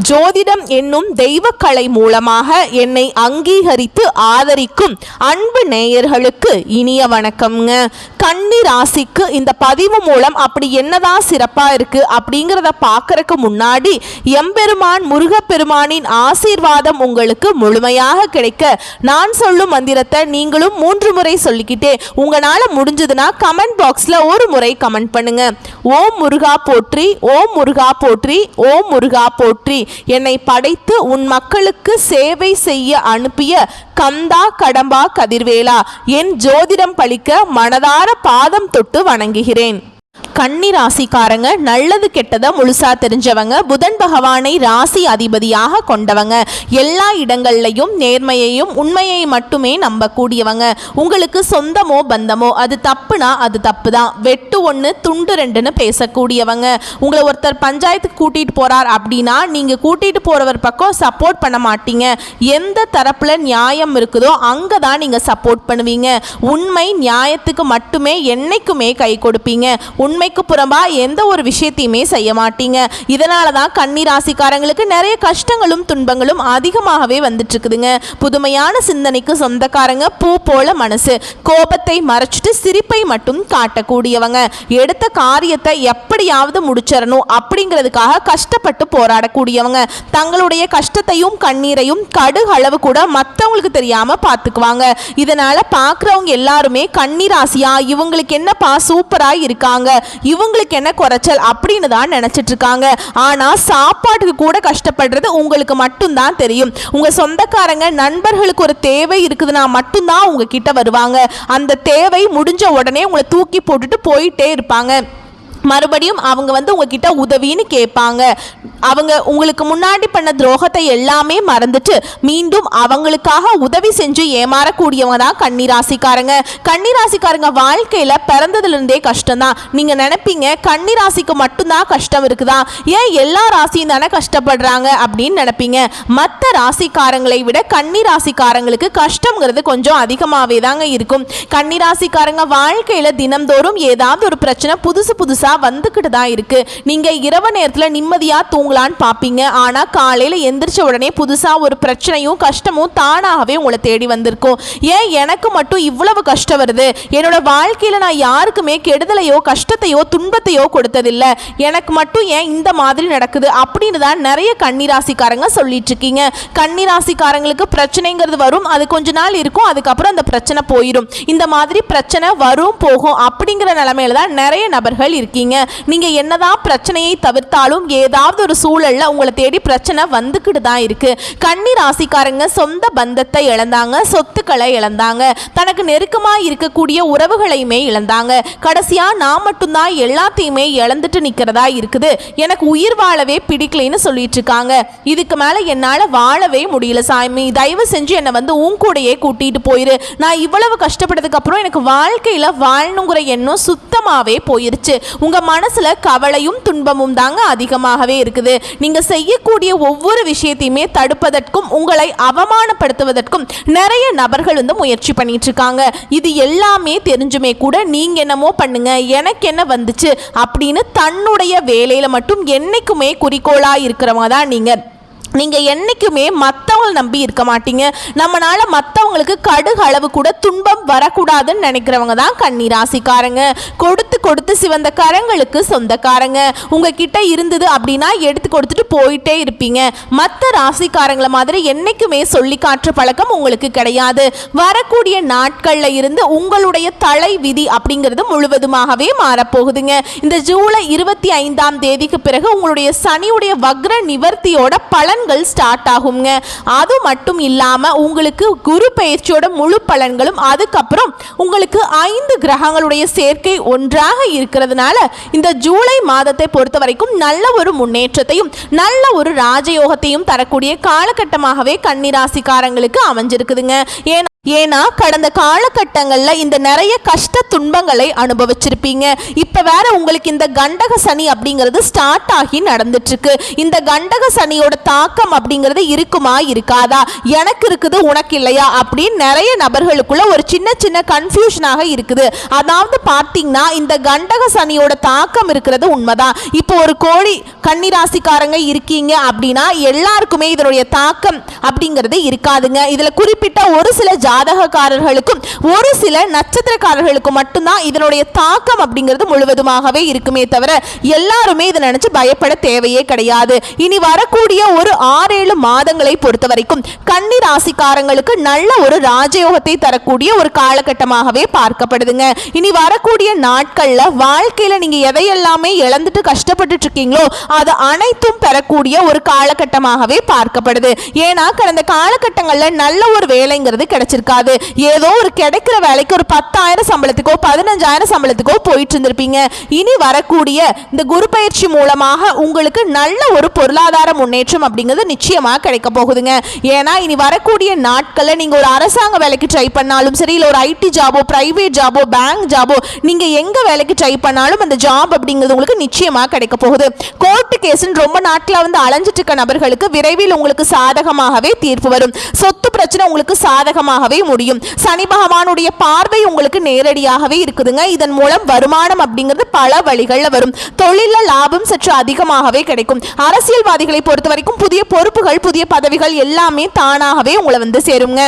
ஜோதிடம் என்னும் தெய்வக்கலை மூலமாக என்னை அங்கீகரித்து ஆதரிக்கும் அன்பு நேயர்களுக்கு இனிய வணக்கம்ங்க. கன்னி ராசிக்கு இந்த பதிவு மூலம் அப்படி என்னதான் சிறப்பா இருக்கு அப்படிங்கிறத பார்க்கறதுக்கு முன்னாடி எம்பெருமான் முருகப்பெருமானின் ஆசீர்வாதம் உங்களுக்கு முழுமையாக கிடைக்க நான் சொல்லும் மந்திரத்தை நீங்களும் 3 முறை சொல்லிக்கிட்டே உங்களால முடிஞ்சதுன்னா கமெண்ட் பாக்ஸ்ல ஒரு முறை கமெண்ட் பண்ணுங்க. ஓம் முருகா போற்றி, ஓம் முருகா போற்றி, ஓம் முருகா போற்றி. என்னை படைத்து உன் மக்களுக்கு சேவை செய்ய அனுப்பிய கந்தா கடம்பா கதிர்வேலா, என் ஜோதிடம் பழிக்க மனதார பாதம் தொட்டு வணங்குகிறேன். கன்னி ராசிக்காரங்க நல்லது கெட்டதை முழுசா தெரிஞ்சவங்க, புதன் பகவானை ராசி அதிபதியாக கொண்டவங்க, எல்லா இடங்கள்லையும் நேர்மையையும் உண்மையை மட்டுமே நம்பக்கூடியவங்க. உங்களுக்கு சொந்தமோ பந்தமோ அது தப்புனா அது தப்பு தான், வெட்டு 1 துண்டு 2ன்னு பேசக்கூடியவங்க. உங்களை ஒருத்தர் பஞ்சாயத்துக்கு கூட்டிட்டு போறார் அப்படின்னா நீங்க கூட்டிட்டு போறவர் பக்கம் சப்போர்ட் பண்ண மாட்டீங்க. எந்த தரப்புல நியாயம் இருக்குதோ அங்கதான் நீங்க சப்போர்ட் பண்ணுவீங்க. உண்மை நியாயத்துக்கு மட்டுமே என்னைக்குமே கை கொடுப்பீங்க. உண்மைக்கு புறம்பா எந்த ஒரு விஷயத்தையுமே செய்ய மாட்டீங்க. இதனால தான் கன்னி ராசிக்காரங்களுக்கு நிறைய கஷ்டங்களும் துன்பங்களும் அதிகமாகவே வந்துட்டு இருக்குதுங்க. புதுமையான சிந்தனைக்கு சொந்தக்காரங்க, பூ போல மனசு, கோபத்தை மறைச்சிட்டு சிரிப்பை மட்டும் காட்டக்கூடியவங்க, எடுத்த காரியத்தை எப்படியாவது முடிச்சிடணும் அப்படிங்கிறதுக்காக கஷ்டப்பட்டு போராடக்கூடியவங்க, தங்களுடைய கஷ்டத்தையும் கண்ணீரையும் கடுகு அளவு கூட மற்றவங்களுக்கு தெரியாம பார்த்துக்குவாங்க. இதனால பார்க்குறவங்க எல்லாருமே கன்னி ராசியா இவங்களுக்கு என்னப்பா சூப்பரா இருக்காங்க, இவங்களுக்கு என்ன குறைச்சல் அப்படின்னு தான் நினைச்சிட்டு இருக்காங்க. ஆனா சாப்பாட்டுக்கு கூட கஷ்டப்படுறது உங்களுக்கு மட்டும்தான் தெரியும். உங்க சொந்தக்காரங்க நண்பர்களுக்கு ஒரு தேவை இருக்குதுன்னா மட்டும்தான் உங்ககிட்ட வருவாங்க. அந்த தேவை முடிஞ்ச உடனே உங்களை தூக்கி போட்டுட்டு போயிட்டே இருப்பாங்க. மறுபடியும் அவங்க உங்ககிட்ட உதவின்னு கேட்பாங்க. அவங்க உங்களுக்கு முன்னாடி பண்ண துரோகத்தை எல்லாமே மறந்துட்டு மீண்டும் அவங்களுக்காக உதவி செஞ்சு ஏமாறக்கூடியவங்க தான் கன்னிராசிக்காரங்க. கன்னிராசிக்காரங்க வாழ்க்கையில பிறந்ததுலேருந்தே கஷ்டம்தான். நீங்க நினைப்பீங்க கன்னிராசிக்கு மட்டும்தான் கஷ்டம் இருக்குதா, ஏன் எல்லா ராசியும் தானே கஷ்டப்படுறாங்க அப்படின்னு நினைப்பீங்க. மற்ற ராசிக்காரங்களை விட கன்னிராசிக்காரங்களுக்கு கஷ்டங்கிறது கொஞ்சம் அதிகமாகவே தாங்க இருக்கும். கன்னிராசிக்காரங்க வாழ்க்கையில தினம்தோறும் ஏதாவது ஒரு பிரச்சனை புதுசா வந்துக்கிட்டு தான் இருக்கு. நீங்க இரவு நேரத்தில் நிம்மதியா தூங்கலான்னு பார்ப்பீங்க. ஆனா காலையில எந்திரிச்ச உடனே புதுசா ஒரு பிரச்சனையும் கஷ்டமும் தானாகவே உங்களை தேடி வந்திருக்கும். ஏன் எனக்கு மட்டும் இவ்வளவு கஷ்டம் வருது, என்னோட வாழ்க்கையில நான் யாருக்குமே கெடுதலையோ கஷ்டத்தையோ துன்பத்தையோ கொடுத்ததில்லை, எனக்கு மட்டும் ஏன் இந்த மாதிரி நடக்குது அப்படின்னு தான் நிறைய கன்னிராசிக்காரங்க சொல்லிட்டு இருக்கீங்க. கன்னிராசிக்காரங்களுக்கு பிரச்சனைங்கிறது வரும், அது கொஞ்ச நாள் இருக்கும், அதுக்கப்புறம் அந்த பிரச்சனை போயிடும். இந்த மாதிரி பிரச்சனை வரும் போகும் அப்படிங்கிற நிலைமையில தான் நிறைய நபர்கள் இருக்கீங்க. நீங்க என்னதான் பிரச்சனையை தவிர்த்தாலும் ஏதாவது ஒரு சூழல்ல உங்களை தேடி பிரச்சனை வந்துக்கிட்டு தான் இருக்கு. கன்னி ராசிக்காரங்க சொந்த பந்தத்தை இழந்தாங்க, சொத்துக்களை இழந்தாங்க, தனக்கு நெருக்கமா இருக்கக்கூடிய உறவுகளையுமே இழந்தாங்க. கடைசியா நான் மட்டும்தான் எல்லாத்தையுமே இழந்துட்டு நிக்கிறதா இருக்குது, எனக்கு உயிர் வாழவே பிடிக்கலைன்னு சொல்லிட்டு இருக்காங்க. இதுக்கு மேல என்னால வாழவே முடியல சாமி, தயவு செஞ்சு என்னை உன் கூடையே கூட்டிட்டு போயிரு, நான் இவ்வளவு கஷ்டப்பட்டதுக்கு அப்புறம் எனக்கு வாழ்க்கையில வாழணுங்கிற எண்ணம் சுத்தமாவே போயிருச்சு. உங்க மனசுல கவலையும் துன்பமும் தாங்க அதிகமாகவே இருக்குது. நீங்க செய்யக்கூடிய ஒவ்வொரு விஷயத்தையுமே தடுப்பதற்கும் உங்களை அவமானப்படுத்துவதற்கும் நிறைய நபர்கள் முயற்சி பண்ணிட்டு இருக்காங்க. இது எல்லாமே தெரிஞ்சுமே கூட நீங்க என்னமோ பண்ணுங்க எனக்கு என்ன வந்துச்சு அப்படின்னு தன்னுடைய வேலையில மட்டும் என்னைக்குமே குறிக்கோளா இருக்கிறவங்க தான் நீங்க என்னைக்குமே மற்றவங்களை நம்பி இருக்க மாட்டீங்க. நம்மளால மற்றவங்களுக்கு கடுகு அளவு கூட துன்பம் வரக்கூடாதுன்னு நினைக்கிறவங்க தான் கன்னி ராசிக்காரங்க. கொடுத்து கொடுத்து சிவந்த கரங்களுக்கு சொந்தக்காரங்க. உங்ககிட்ட இருந்தது அப்படின்னா எடுத்து கொடுத்துட்டு போயிட்டே இருப்பீங்க. மற்ற ராசிக்காரங்களை மாதிரி என்னைக்குமே சொல்லி காற்று பழக்கம் உங்களுக்கு கிடையாது. வரக்கூடிய நாட்கள்ல இருந்து உங்களுடைய தலை விதி அப்படிங்கிறது முழுவதுமாகவே மாறப்போகுதுங்க. இந்த ஜூலை 25ஆம் தேதிக்கு பிறகு உங்களுடைய சனியுடைய வக்ர நிவர்த்தியோட பலன் ஸ்டார்ட் ஆகுங்க. அது மட்டும் இல்லாம உங்களுக்கு குரு பயிற்சியோட முழு பலன்களும், அதுக்கப்புறம் உங்களுக்கு 5 கிரகங்களுடைய சேர்க்கை ஒன்றாக இருக்கிறதுனால இந்த ஜூலை மாதத்தை பொறுத்த வரைக்கும் நல்ல ஒரு முன்னேற்றத்தையும் நல்ல ஒரு ராஜயோகத்தையும் தரக்கூடிய காலகட்டமாகவே கன்னிராசிக்காரங்களுக்கு அமைஞ்சிருக்குதுங்க. ஏன்னா கடந்த காலகட்டங்களில் இந்த நிறைய கஷ்ட துன்பங்களை அனுபவிச்சிருப்பீங்க. இப்போ வேற உங்களுக்கு இந்த கண்டக சனி அப்படிங்கிறது ஸ்டார்ட் ஆகி நடந்துட்டு இருக்கு. இந்த கண்டக சனியோட தாக்கம் தாக்கம் அப்படிங்கிறது இருக்குமா இருக்காதா, எனக்கு இருக்குது உனக்கு இல்லையா அப்படின்னு நிறைய நபர்களுக்குள்ள ஒரு சின்ன சின்ன கன்ஃபியூஷனாக இருக்குது. அதாவது பார்த்தீங்கன்னா இந்த கண்டக சனியோட தாக்கம் இருக்கிறது உண்மைதான். இப்போ ஒரு கோடி கன்னிராசிக்காரங்க இருக்கீங்க அப்படின்னா எல்லாருக்குமே இதனுடைய தாக்கம் அப்படிங்கிறது இருக்காதுங்க. இதில் குறிப்பிட்ட ஒரு சில ஜாதகக்காரர்களுக்கும் ஒரு சில நட்சத்திரக்காரர்களுக்கும் மட்டும்தான் இதனுடைய தாக்கம் அப்படிங்கிறது முழுவதுமாகவே இருக்குமே தவிர எல்லாருமே இதை நினைச்சு பயப்பட தேவையே கிடையாது. இனி வரக்கூடிய ஒரு 6-7 மாதங்களை பொறுத்த வரைக்கும் கன்னி ராசிக்காரங்களுக்கு நல்ல ஒரு ராஜயோகத்தை தரக்கூடிய ஒரு காலகட்டமாகவே பார்க்கப்படுதுங்க. இனி வரக்கூடிய நாட்கள்ல வாழ்க்கையில நீங்க எதையெல்லாமே இழந்துட்டு கஷ்டப்பட்டு இருக்கீங்களோ அது அனைத்தும் பெறக்கூடிய ஒரு காலகட்டமாகவே பார்க்கப்படுது. ஏன்னா கடந்த காலகட்டங்கள்ல நல்ல ஒரு வேலைங்கிறது கிடைச்சிருக்காது. ஏதோ ஒரு கிடைக்கிற வேலைக்கு ஒரு 10,000 சம்பளத்துக்கோ 15,000 சம்பளத்துக்கோ போயிட்டு இருந்திருப்பீங்க. இனி வரக்கூடிய இந்த குரு பயிற்சி மூலமாக உங்களுக்கு நல்ல ஒரு பொருளாதார முன்னேற்றம் அப்படிங்கிறது நிச்சயமா கிடைக்க போகுதுங்க. ஏன்னா இனி வரக்கூடிய நாட்கள்ல நீங்க ஒரு அரசாங்க வேலைக்கு ட்ரை பண்ணாலும் சரி, இல்ல ஒரு ஐடி ஜாபோ, பிரைவேட் ஜாபோ, பேங்க் ஜாபோ, நீங்க எங்க வேலைக்கு ட்ரை பண்ணாலும் அந்த ஜாப் அப்படிங்கிறது உங்களுக்கு நிச்சயமா கிடைக்க போகுது. கோர்ட்டு கேஸ்ன்னு ரொம்ப நாட்களா அலைஞ்சிட்டு இருக்க நபர்களுக்கு விரைவில் உங்களுக்கு சாதகமாகவே தீர்ப்பு வரும். சொத்து பிரச்சனை உங்களுக்கு சாதகமாகவே முடியும். சனி பகவானுடைய பார்வை உங்களுக்கு நேரடியாகவே இருக்குதுங்க. இதன் மூலம் வருமானம் அப்படிங்கிறது பல வழிகள்ல வரும். தொழில லாபம் சற்று அதிகமாகவே கிடைக்கும். அரசியல்வாதிகளை பொறுத்த வரைக்கும் புதிய பொறுப்புகள், புதிய பதவிகள் எல்லாமே தானாகவே உங்களை வந்து சேருங்க.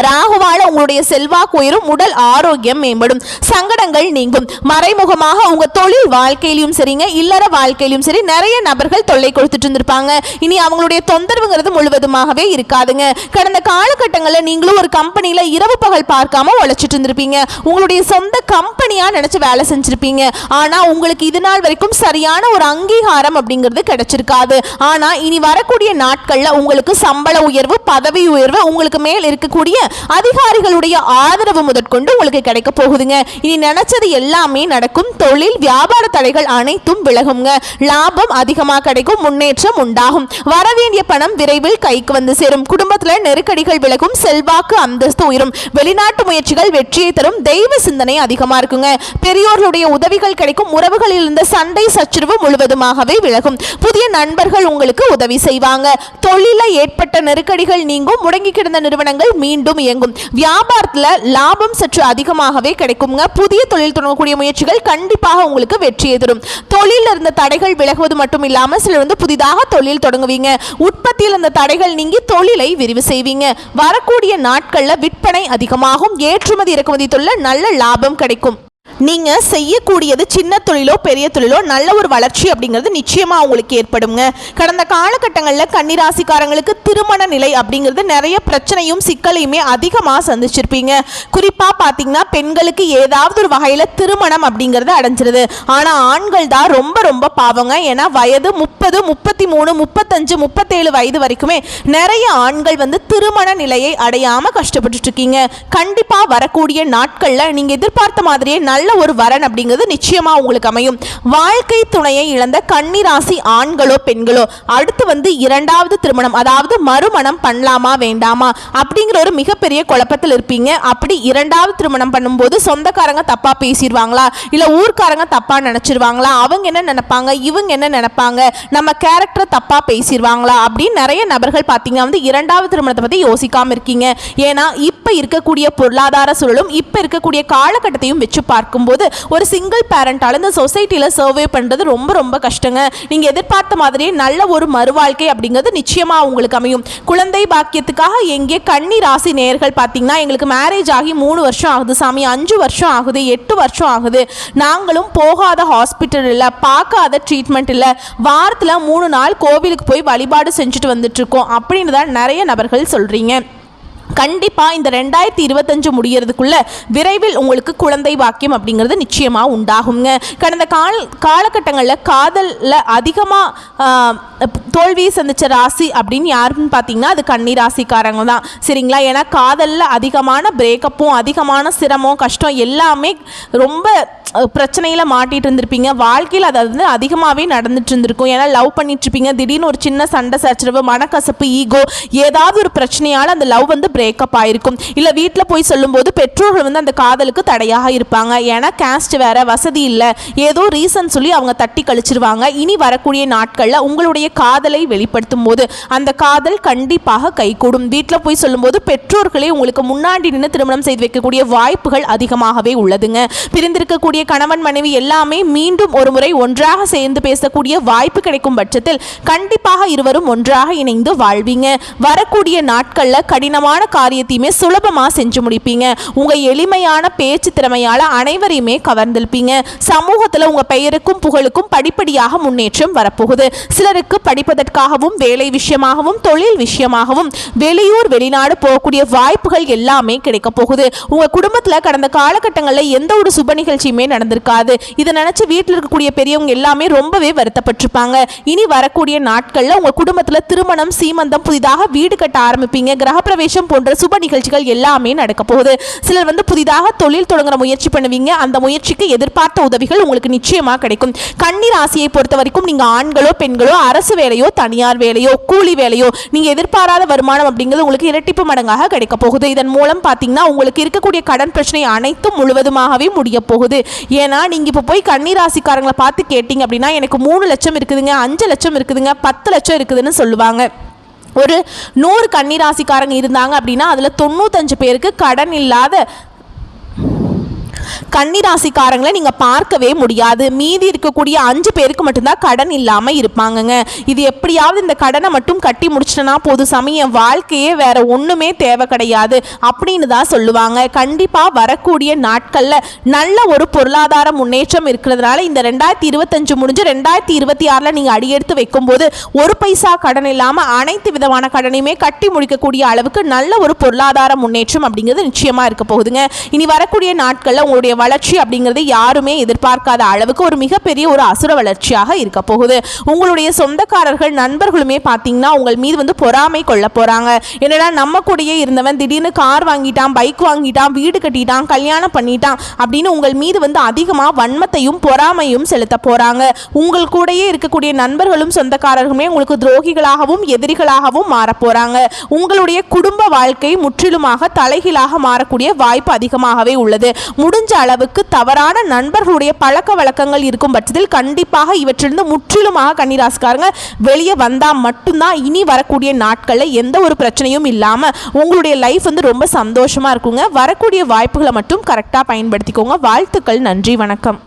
ராகுவால உங்களுடைய செல்வாக்கு உயரும், உடல் ஆரோக்கியம் மேம்படும், சங்கடங்கள் நீங்கும். மறைமுகமாக உங்க தொழில் வாழ்க்கையிலும் சரிங்க, இல்லற வாழ்க்கையிலும் சரி நிறைய நபர்கள் தொல்லை கொடுத்துட்டு இருந்திருப்பாங்க. இனி அவங்களுடைய தொந்தரவுங்கிறது முழுவதுமாகவே இருக்காதுங்க. கடந்த காலகட்டங்களில் நீங்களும் ஒரு கம்பெனியில இரவு பகல் பார்க்காம உழைச்சிட்டு இருந்திருப்பீங்க. உங்களுடைய சொந்த கம்பெனியா நினைச்சு வேலை செஞ்சிருப்பீங்க. ஆனா உங்களுக்கு இது நாள் வரைக்கும் சரியான ஒரு அங்கீகாரம் அப்படிங்கிறது கிடைச்சிருக்காது. ஆனா இனி வரக்கூடிய நாட்கள்ல உங்களுக்கு சம்பள உயர்வு, பதவி உயர்வு, உங்களுக்கு மேல் இருக்கக்கூடிய அதிகாரிகளுடைய ஆதரவு முதற்கொண்டு உங்களுக்கு கிடைக்க போகுதுங்க. இனி நினைச்சது எல்லாமே நடக்கும். தொழில் வியாபார தடைகள் அனைத்தும் விலகுங்க. லாபம் அதிகமாக கிடைக்கும், முன்னேற்றம் உண்டாகும். வரவேண்டிய பணம் விரைவில் கைக்கு வந்து சேரும். குடும்பத்தில் நெருக்கடிகள் விலகும், செல்வாக்கு அந்தஸ்து உயரும். வெளிநாட்டு முயற்சிகள் வெற்றியை தரும். தெய்வ சிந்தனை அதிகமா இருக்குங்க. பெரியோர்களுடைய உதவிகள் கிடைக்கும். உறவுகளில் இருந்த சண்டை சச்சரவு முழுவதுமாகவே விலகும். புதிய நண்பர்கள் உங்களுக்கு உதவி செய்வாங்க. தொழில ஏற்பட்ட நெருக்கடிகள் நீங்கும். முடங்கி கிடந்த நிறுவனங்கள் மீண்டும் இயங்கும். வியாபாரத்துல லாபம் சற்று அதிகமாகவே கிடைக்குங்க. புதிய தொழில் தொடங்கக்கூடிய முயற்சிகள் கண்டிப்பாக உங்களுக்கு வெற்றியை தரும். தொழில இருந்த தடைகள் விலகுவது மட்டும் இல்லாம சிலர் வந்து புதிதாக தொழில் தொடங்குவீங்க. உற்பத்தியில் இருந்த தடைகள் நீங்கி தொழிலை விரிவு செய்வீங்க. வரக்கூடிய நாட்கள்ல விற்பனை அதிகமாகும். ஏற்றுமதி இறக்குமதி தொழில நல்ல லாபம் கிடைக்கும். நீங்க செய்யக்கூடியது சின்ன தொழிலோ பெரிய தொழிலோ நல்ல ஒரு வளர்ச்சி அப்படிங்கிறது நிச்சயமா உங்களுக்கு ஏற்படுங்க. கடந்த காலகட்டங்களில் கன்னிராசிக்காரங்களுக்கு திருமண நிலை அப்படிங்கிறது நிறைய பிரச்சனையும் சிக்கலையுமே அதிகமாக சந்திச்சிருப்பீங்க. குறிப்பா பார்த்தீங்கன்னா பெண்களுக்கு ஏதாவது ஒரு வகையில் திருமணம் அப்படிங்கிறது அடைஞ்சிருது. ஆனால் ஆண்கள் தான் ரொம்ப ரொம்ப பாவங்க. ஏன்னா வயது 30, 33, 35, 37 வயது வரைக்குமே நிறைய ஆண்கள் வந்து திருமண நிலையை அடையாம கஷ்டப்பட்டு இருக்கீங்க. கண்டிப்பா வரக்கூடிய நாட்கள்ல நீங்க எதிர்பார்த்த மாதிரியே நல்ல ஒரு வரன் அப்படிங்கிறது நிச்சயமா உங்களுக்கு அமையும். வாழ்க்கை துணையை இழந்த கன்னிராசி ஆண்களோ பெண்களோ அடுத்து வந்து இரண்டாவது திருமணம், அதாவது மறுமணம் பண்ணலாமா வேண்டாமா அப்படிங்கிற ஒரு மிகப்பெரிய குழப்பத்தில் இருப்பீங்க. அப்படி இரண்டாவது திருமணம் பண்ணும்போது சொந்தக்காரங்க தப்பா பேசிடுவாங்களா, இல்ல ஊர்க்காரங்க தப்பா நினைச்சிருவாங்களா, அவங்க என்ன நினைப்பாங்க, இவங்க என்ன நினைப்பாங்க, நம்ம கேரக்டர் தப்பா பேசிடுவாங்களா அப்படின்னு நிறைய நபர்கள் பார்த்தீங்கன்னா வந்து இரண்டாவது திருமணத்தை பத்தி யோசிக்காம இருக்கீங்க. ஏன்னா இப்ப இருக்கக்கூடிய பொருளாதார சூழலும் இப்ப இருக்கக்கூடிய காலகட்டத்தையும் வச்சு பார்க்கும்போது ஒரு சிங்கிள் பேரண்டால இந்த சொசைட்டில சர்வே பண்றது ரொம்ப ரொம்ப கஷ்டங்க. நீங்க எதிர்பார்த்த மாதிரியே நல்ல ஒரு மறுவாழ்க்கை அப்படிங்கிறது நிச்சயமா உங்களுக்கு அமையும். குழந்தை பாக்கியத்துக்காக எங்கே கன்னி ராசி நேயர்கள் பார்த்தீங்கன்னா எங்களுக்கு மேரேஜ் ஆகி 3 வருஷம் ஆகுது சாமி, 5 வருஷம் ஆகுது, 8 வருஷம் ஆகுது, நாங்களும் போகாத ஹாஸ்பிட்டல் இல்லை, பார்க்காத ட்ரீட்மெண்ட் இல்லை, வாரத்தில் 3 நாள் கோவிலுக்கு போய் வழிபாடு செஞ்சுட்டு வந்துட்டு இருக்கோம் அப்படின்னு தான் நிறைய நபர்கள் சொல்றீங்க. கண்டிப்பாக இந்த 2025 முடியறதுக்குள்ள விரைவில் உங்களுக்கு குழந்தை பாக்கியம் அப்படிங்கிறது நிச்சயமாக உண்டாகுங்க. கடந்த காலகட்டங்களில் காதலில் அதிகமாக தோல்வியை சந்தித்த ராசி அப்படின்னு யாருன்னு பார்த்தீங்கன்னா அது கன்னி ராசிக்காரங்க தான். சரிங்களா? ஏன்னா காதலில் அதிகமான பிரேக்கப்பும் அதிகமான சிரமம் கஷ்டம் எல்லாமே ரொம்ப பிரச்சனையில் மாட்டிகிட்டு இருந்திருப்பீங்க. வாழ்க்கையில் அது வந்து அதிகமாகவே நடந்துட்டு இருந்திருக்கும். ஏன்னா லவ் பண்ணிட்டு இருப்பீங்க, திடீர்னு ஒரு சின்ன சண்டை சச்சரவு, மனக்கசப்பு, ஈகோ, ஏதாவது ஒரு பிரச்சனையால் அந்த லவ் வந்து பிரேக்கப் ஆகிருக்கும். இல்லை வீட்டில் போய் சொல்லும்போது பெற்றோர்கள் வந்து அந்த காதலுக்கு தடையாக இருப்பாங்க. ஏன்னா கேஸ்ட் வேறு, வசதி இல்லை, ஏதோ ரீசன் சொல்லி அவங்க தட்டி கழிச்சிருவாங்க. இனி வரக்கூடிய நாட்களில் உங்களுடைய காதலை வெளிப்படுத்தும் போது அந்த காதல் கண்டிப்பாக கைகூடும். வீட்டில் போய் சொல்லும்போது பெற்றோர்களே உங்களுக்கு முன்னாடி நின்று திருமணம் செய்து வைக்கக்கூடிய வாய்ப்புகள் அதிகமாகவே உள்ளதுங்க. பிரிந்திருக்கக்கூடிய கணவன் மனைவி எல்லாமே மீண்டும் ஒரு முறை ஒன்றாக சேர்ந்து பேசக்கூடிய வாய்ப்பு கிடைக்கும் பட்சத்தில் கண்டிப்பாக இருவரும் ஒன்றாக இணைந்து வாழ்வீங்க. வரக்கூடிய நாட்கள்ல கடினமான காரியத்தையுமே சுலபமா செஞ்சு முடிப்பீங்க. உங்க எளிமையான பேச்சு திறமையால அனைவரையுமே கவர்ந்திருப்பீங்க. சமூகத்துல உங்க பெயருக்கும் புகழுக்கும் படிப்படியாக முன்னேற்றம் வரப்போகுது. சிலருக்கு படிப்பதற்காகவும் வேலை விஷயமாகவும் தொழில் விஷயமாகவும் வெளியூர் வெளிநாடு போகக்கூடிய வாய்ப்புகள் எல்லாமே கிடைக்க போகுது. உங்க குடும்பத்துல கடந்த காலகட்டங்களில் எந்த ஒரு சுப நிகழ்ச்சியுமே நடந்திருக்காது. இதை நினைச்சு வீட்டில் இருக்கக்கூடிய பெரியவங்க எல்லாமே ரொம்பவே வருத்தப்பட்டிருப்பாங்க. இனி வரக்கூடிய நாட்கள்ல உங்க குடும்பத்துல திருமணம், சீமந்தம், புதிதாக வீடு கட்ட ஆரம்பிப்பீங்க. கிரகப்பிரவேசம் போன்ற சுப நிகழ்ச்சிகள் எல்லாமே நடக்க போகுது. சிலர் வந்து புதிதாக தொழில் தொடங்குற முயற்சி பண்ணுவீங்க. அந்த முயற்சிக்கு எதிர்பார்த்த உதவிகள் உங்களுக்கு நிச்சயமா கிடைக்கும். கன்னி ராசியை பொறுத்த வரைக்கும் நீங்க ஆண்களோ பெண்களோ, அரசு வேலையோ தனியார் வேலையோ கூலி வேலையோ, நீங்க எதிர்பாராத வருமானம் அப்படிங்கிறது உங்களுக்கு இரட்டிப்பு மடங்காக கிடைக்க போகுது. இதன் மூலம் பாத்தீங்கன்னா உங்களுக்கு இருக்கக்கூடிய கடன் பிரச்சனை அனைத்தும் முழுவதுமாகவே முடிய போகுது. ஏன்னா நீங்க இப்ப போய் கன்னிராசிக்காரங்களை பார்த்து கேட்டீங்க அப்படின்னா எனக்கு 3 லட்சம் இருக்குதுங்க, 5 லட்சம் இருக்குதுங்க, 10 லட்சம் இருக்குதுன்னு சொல்லுவாங்க. ஒரு 100 கன்னிராசிக்காரங்க இருந்தாங்க அப்படின்னா அதுல 95 பேருக்கு கடன் இல்லாத கன்னிராசிக்காரங்களை நீங்க பார்க்கவே முடியாது. மீதி இருக்கக்கூடிய 5 பேருக்கு மட்டும்தான் கடன் இல்லாம இருப்பாங்கங்க. இது எப்படியாவது இந்த கடனை மட்டும் கட்டி முடிச்சிட்டனா போது சமயம் வாழ்க்கையே வேற ஒண்ணுமே தேவை கிடையாது அப்படின்னு தான் சொல்லுவாங்க. கண்டிப்பா வரக்கூடிய நாட்கள்ல நல்ல ஒரு பொருளாதார முன்னேற்றம் இருக்கிறதுனால இந்த 2025 முடிஞ்சு 2026ல நீங்க அடியெடுத்து வைக்கும் போது ஒரு பைசா கடன் இல்லாம அனைத்து விதமான கடனையுமே கட்டி முடிக்கக்கூடிய அளவுக்கு நல்ல ஒரு பொருளாதார முன்னேற்றம் அப்படிங்கிறது நிச்சயமா இருக்க போகுதுங்க. இனி வரக்கூடிய நாட்கள்ல உங்களுடைய வளர்ச்சி அப்படிங்கிறது யாருமே எதிர்பார்க்காத அளவுக்கு ஒரு மிகப்பெரிய ஒரு அசுர வளர்ச்சியாக இருக்க போகுது. உங்களுடைய சொந்தக்காரர்கள், நண்பர்களுமே பார்த்தீங்கன்னா உங்கள் மீது வந்து பொறாமை கொள்ள போறாங்க. என்னடா நம்ம கூடயே இருந்தவன் திடீர்னு கார் வாங்கிட்டான், பைக் வாங்கிட்டான், வீடு கட்டிட்டான், கல்யாணம் பண்ணிட்டான் அப்படின்னு உங்கள் மீது வந்து அதிகமாக வன்மத்தையும் பொறாமையும் செலுத்த போறாங்க. உங்கள் கூடயே இருக்கக்கூடிய நண்பர்களும் சொந்தக்காரர்களுமே உங்களுக்கு துரோகிகளாகவும் எதிரிகளாகவும் மாற போறாங்க. உங்களுடைய குடும்ப வாழ்க்கை முற்றிலுமாக தலைகீழாக மாறக்கூடிய வாய்ப்பு அதிகமாகவே உள்ளது. முடிஞ்ச அளவுக்கு தவறான நண்பர்களுடைய பழக்க வழக்கங்கள் இருக்கும் பட்சத்தில் கண்டிப்பாக இவற்றிலிருந்து முற்றிலுமாக கன்னிராசிக்காரங்க வெளியே வந்தால் மட்டும்தான் இனி வரக்கூடிய நாட்களில் எந்த ஒரு பிரச்சனையும் இல்லாமல் உங்களுடைய லைஃப் வந்து ரொம்ப சந்தோஷமாக இருக்குங்க. வரக்கூடிய வாய்ப்புகளை மட்டும் கரெக்டாக பயன்படுத்திக்கோங்க. வாழ்த்துக்கள். நன்றி. வணக்கம்.